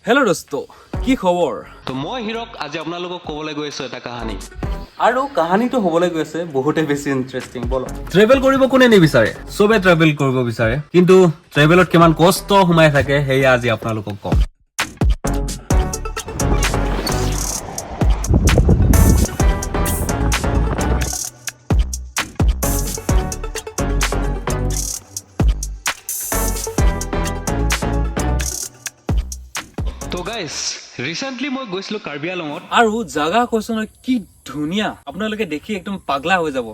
Hello' দোস্ত, কি খবৰ? তো মই হিৰক আজি আপোনালোকক ক'বলৈ গৈ আছোঁ এটা কাহানী। আৰু কাহানীটো হ'বলৈ গৈছে বহুতে বেছি ইণ্টাৰেষ্টিং। বলো, ট্ৰেভেল কৰিব কোনে নিবিচাৰে? চবে ট্ৰেভেল কৰিব বিচাৰে, কিন্তু ট্ৰেভেলত কিমান কষ্ট সোমাই থাকে সেয়া আজি আপোনালোকক কম। তো গাইজ ৰিচেণ্টলি মই গৈছিলোঁ কাৰ্বি আংলঙত। আৰু জাগা কৈছো নহয়, কি ধুনীয়া, আপোনালোকে দেখি একদম পাগলা হৈ যাব।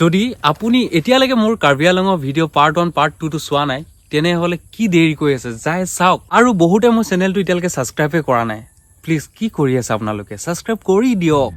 যদি আপুনি এতিয়ালৈকে মোৰ কাৰ্বি আংলঙৰ ভিডিঅ' পাৰ্ট 1 পাৰ্ট 2 চোৱা নাই, তেনেহ'লে কি দেৰি কৰি আছে, যাই চাওক। আৰু বহুতে মোৰ চেনেলটো এতিয়ালৈকে ছাবস্ক্ৰাইবে কৰা নাই। প্লিজ, কি কৰি আছে আপোনালোকে? ছাবস্ক্ৰাইব কৰি দিয়ক।